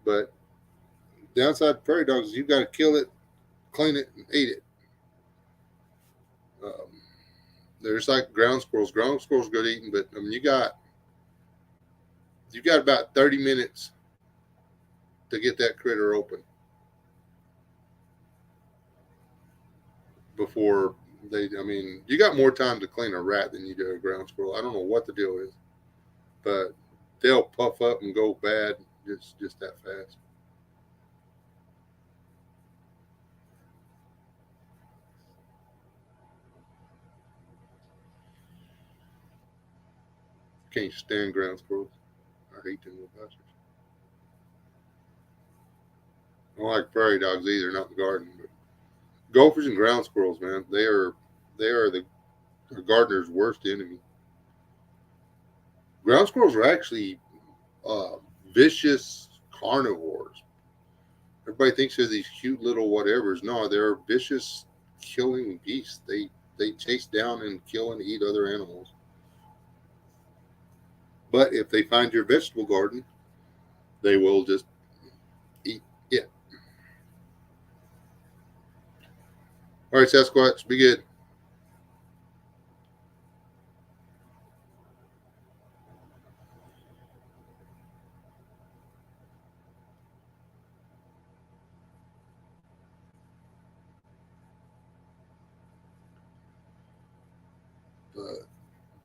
But downside prairie dogs is you got to kill it, clean it, and eat it. They're just like ground squirrels. Ground squirrels good eating, but I mean you got about 30 minutes to get that critter open before you got more time to clean a rat than you do a ground squirrel. I don't know what the deal is, but they'll puff up and go bad just that fast. Can't stand ground squirrels. I hate them little bastards. I don't like prairie dogs either, not in the garden. But gophers and ground squirrels, man, they are the gardener's worst enemy. Ground squirrels are actually uh, vicious carnivores. Everybody thinks they're these cute little whatevers. No, they're vicious killing beasts. They chase down and kill and eat other animals. But if they find your vegetable garden, they will just eat it. All right, Sasquatch, be good.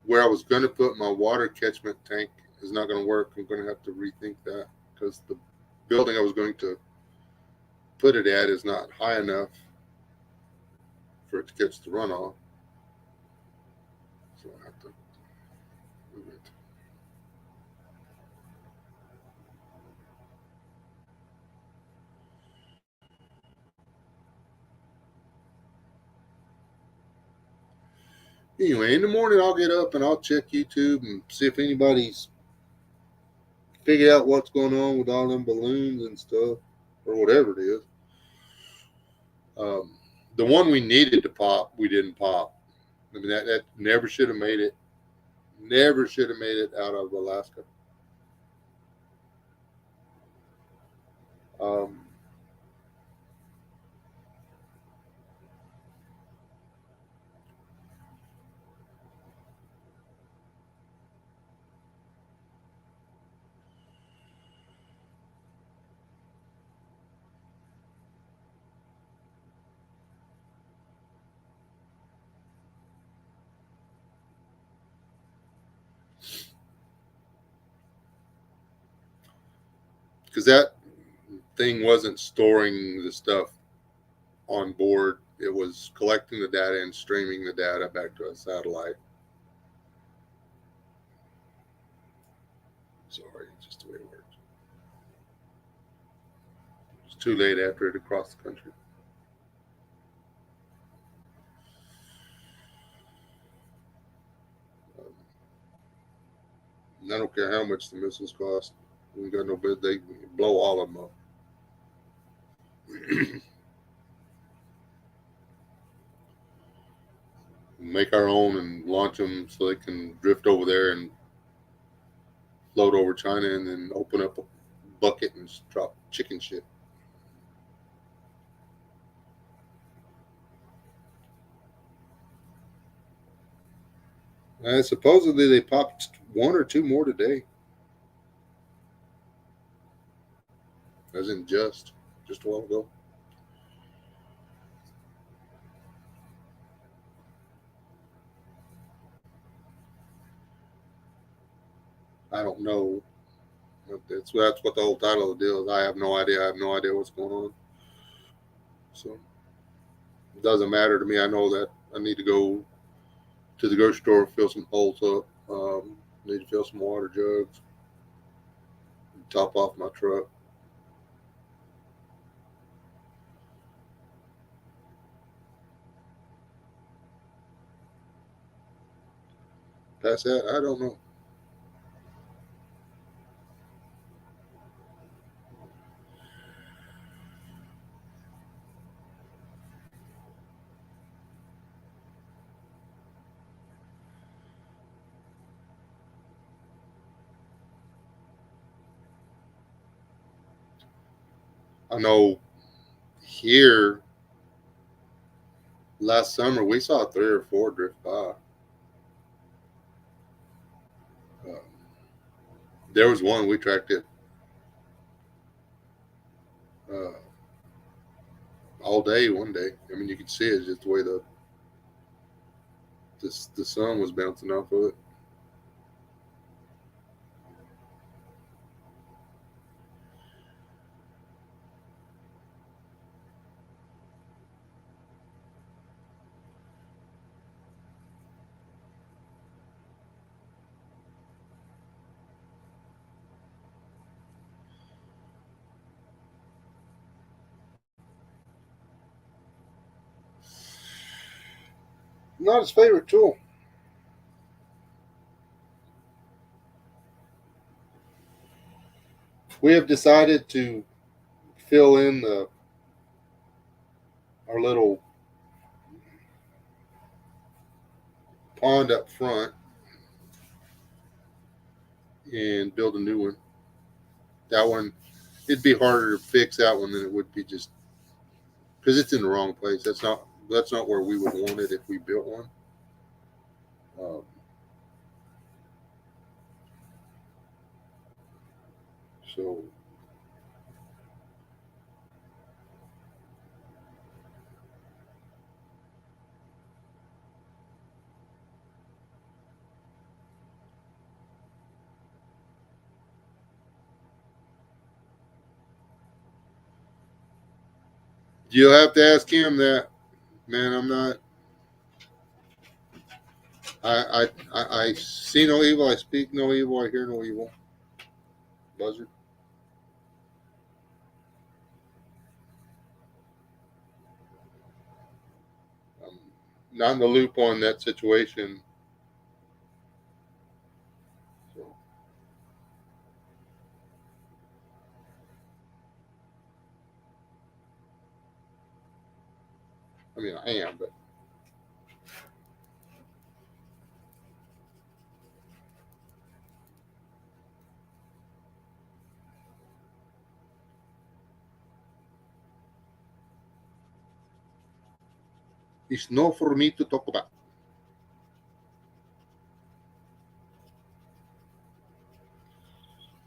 Where I was going to put my water catchment tank is not going to work. I'm going to have to rethink that because the building I was going to put it at is not high enough for it to catch the runoff. So I have to move it. Anyway, in the morning I'll get up and I'll check YouTube and see if anybody's figured out what's going on with all them balloons and stuff or whatever it is. Um, the one we needed to pop, we didn't pop. I mean, that never should have made it. Never should have made it out of Alaska. Um, because that thing wasn't storing the stuff on board. It was collecting the data and streaming the data back to a satellite. Sorry, it's just the way it works. It's too late after it across the country. I don't care how much the missiles cost. We got no bid. They blow all of them up. Make our own and launch them so they can drift over there and float over China and then open up a bucket and drop chicken shit. Supposedly they popped one or two more today. As in just a while ago. I don't know. That's what the whole title of the deal is. I have no idea. I have no idea what's going on. So it doesn't matter to me. I know that I need to go to the grocery store, fill some holes up. Need to fill some water jugs, top off my truck. Past that, I don't know. I know here last summer we saw 3 or 4 drift by. Uh, there was one we tracked it uh, all day one day. I mean, you could see it just the way the sun was bouncing off of it. Not his favorite tool. We have decided to fill in our little pond up front and build a new one. That one, it'd be harder to fix that one than it would be just because it's in the wrong place. That's not where we would want it if we built one. Um, so you'll have to ask him that, man. I'm not. I see no evil. I speak no evil. I hear no evil. Buzzard. I'm not in the loop on that situation. So, I mean, I am, but it's not for me to talk about.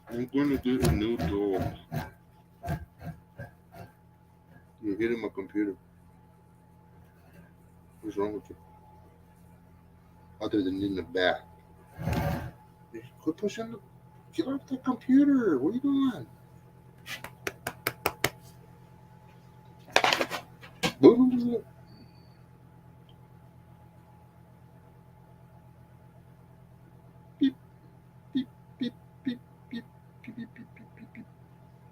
I'm going to do a new door. You're hitting my computer. What's wrong with you? Other than in the back. Quit pushing the. Get off the computer. What are you doing? Boom. Beep, beep, beep, beep, beep, beep, beep, beep, beep, beep, beep.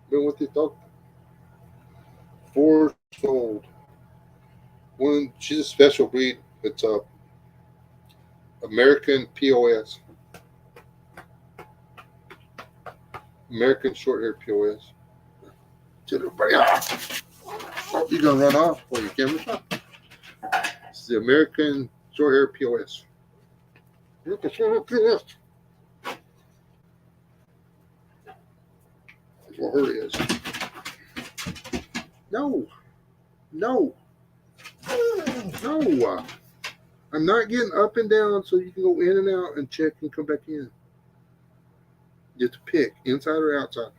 Been with the dog. 4 sold. One, she's a special breed. It's a American POS. American short hair POS. Tell everybody off. You're gonna run off for your camera shot. It's the American short hair POS. Look at short hair POS. That's what her is. No, no, no. I'm not getting up and down so you can go in and out and check and come back in. You have to pick inside or outside.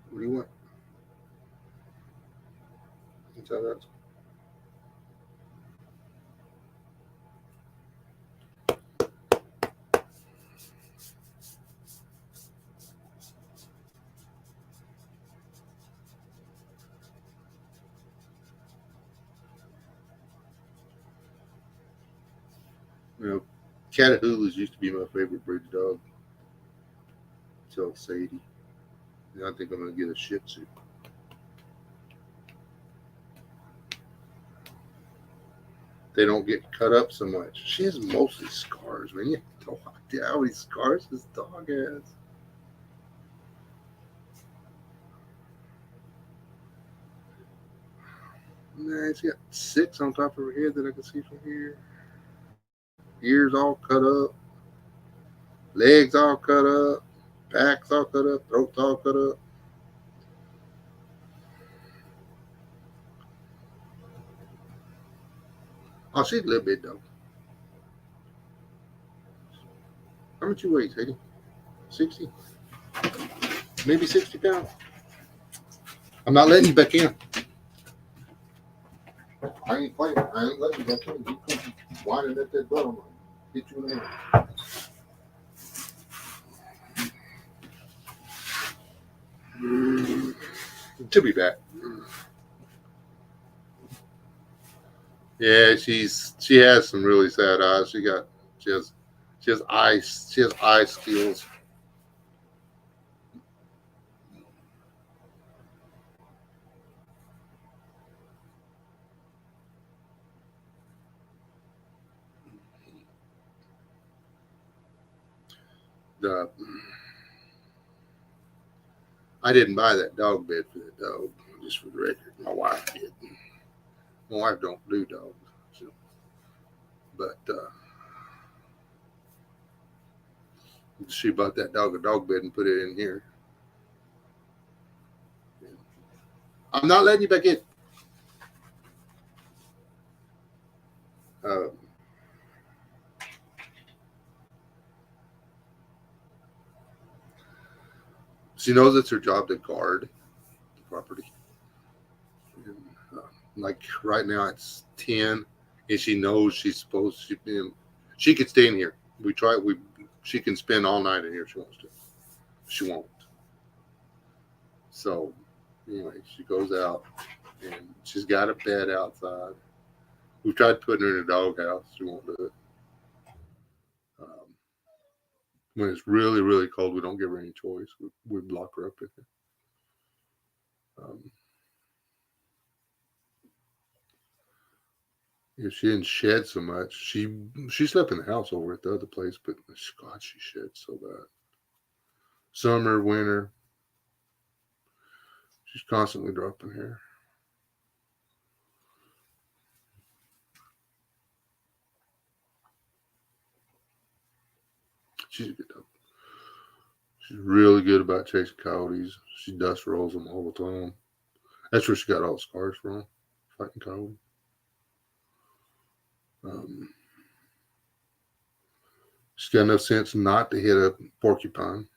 What do you want? Inside or outside? You know, Catahoula's used to be my favorite breed of dog. Till Sadie. And I think I'm gonna get a Shih Tzu. They don't get cut up so much. She has mostly scars, man. You have no idea how many scars this dog has. Man, she's got 6 on top of her head that I can see from here. Ears all cut up. Legs all cut up. Back's all cut up. Throat's all cut up. Oh, she's a little bit though. How much you weigh, Sadie? 60? Maybe 60 pounds. I'm not letting you back in. I ain't playing. I ain't letting you back in. You come whining at that door. I'm gonna hit you in the head. She'll be back. Yeah, she has some really sad eyes. She has eye skills. I didn't buy that dog bed for the dog, just for the record. My wife did. My wife don't do dogs, so. But she bought that dog a dog bed and put it in here. I'm not letting you back in. She knows it's her job to guard the property. And, like right now, it's 10, and she knows she's supposed to. She could stay in here. She can spend all night in here if she wants to. She won't. So, anyway, she goes out, and she's got a bed outside. We tried putting her in a doghouse. She won't do it. When it's really, really cold, we don't give her any choice. We block her up in there. She didn't shed so much. She slept in the house over at the other place, but God, she shed so bad. Summer, winter, she's constantly dropping hair. She's a good dog. She's really good about chasing coyotes. She dust rolls them all the time. That's where she got all the scars from, fighting coyotes. She's got enough sense not to hit a porcupine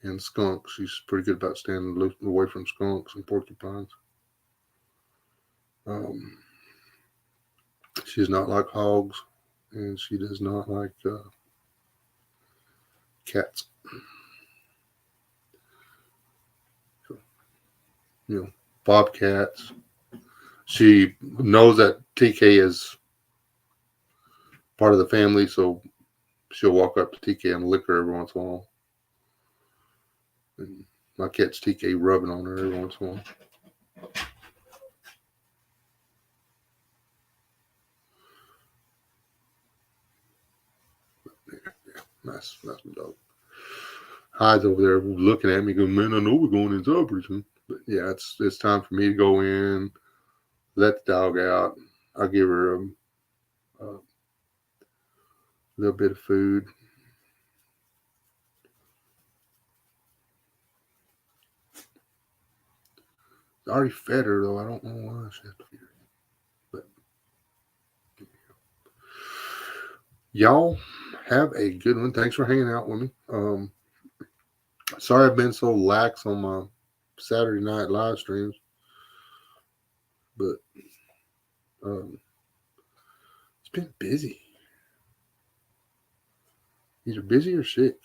and skunk. She's pretty good about staying away from skunks and porcupines. She does not like hogs, and she does not like cats. So, bobcats. She knows that TK is part of the family, so she'll walk up to TK and lick her every once in a while. And my cat's TK rubbing on her every once in a while. Nice dog. Hyde's over there looking at me, going, "Man, I know we're going inside pretty soon." But yeah, it's time for me to go in, let the dog out. I'll give her a little bit of food. I already fed her though. I don't know why she has to feed her. But y'all have a good one. Thanks for hanging out with me. Sorry I've been so lax on my Saturday night live streams, but it's been busy. Either busy or sick.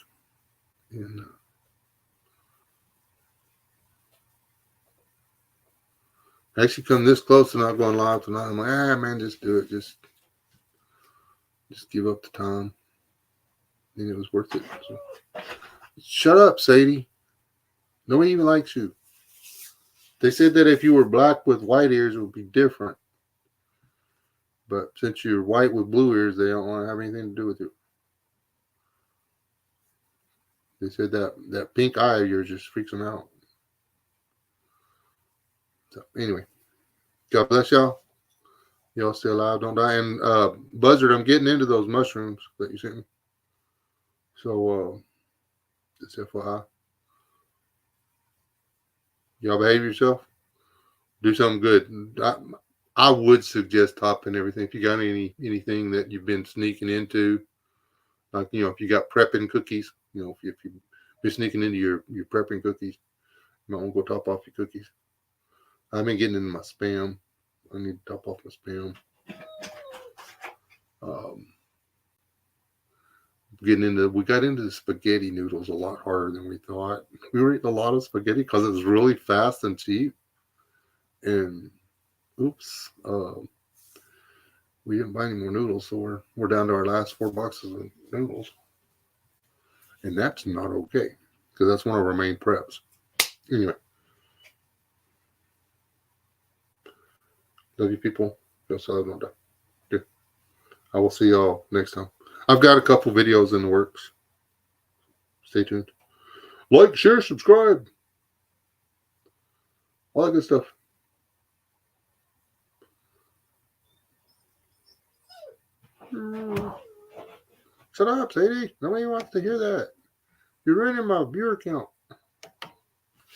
And actually come this close to not going live tonight. I'm like, man, just do it. Just Just give up the time. And it was worth it. So, shut up, Sadie. Nobody even likes you. They said that if you were black with white ears, it would be different. But since you're white with blue ears, they don't want to have anything to do with you. They said that pink eye of yours just freaks them out. So anyway, God bless y'all. Y'all stay alive, don't die. And Buzzard, I'm getting into those mushrooms that you sent me. So just FYI. Y'all behave yourself. Do something good. I would suggest topping everything. If you got anything that you've been sneaking into, like, if you got prepping cookies, if you've been sneaking into your prepping cookies, you might want to go top off your cookies. I've been getting into my spam. I need to top off my spam. We got into the spaghetti noodles a lot harder than we thought. We were eating a lot of spaghetti because it was really fast and cheap. And oops, we didn't buy any more noodles, so we're down to our last 4 boxes of noodles. And that's not okay, because that's one of our main preps. Anyway. Love you people. Just so I don't die. Yeah. I will see y'all next time. I've got a couple videos in the works. Stay tuned. Like, share, subscribe. All that good stuff. Shut up, Sadie. Nobody wants to hear that. You're ruining my viewer count.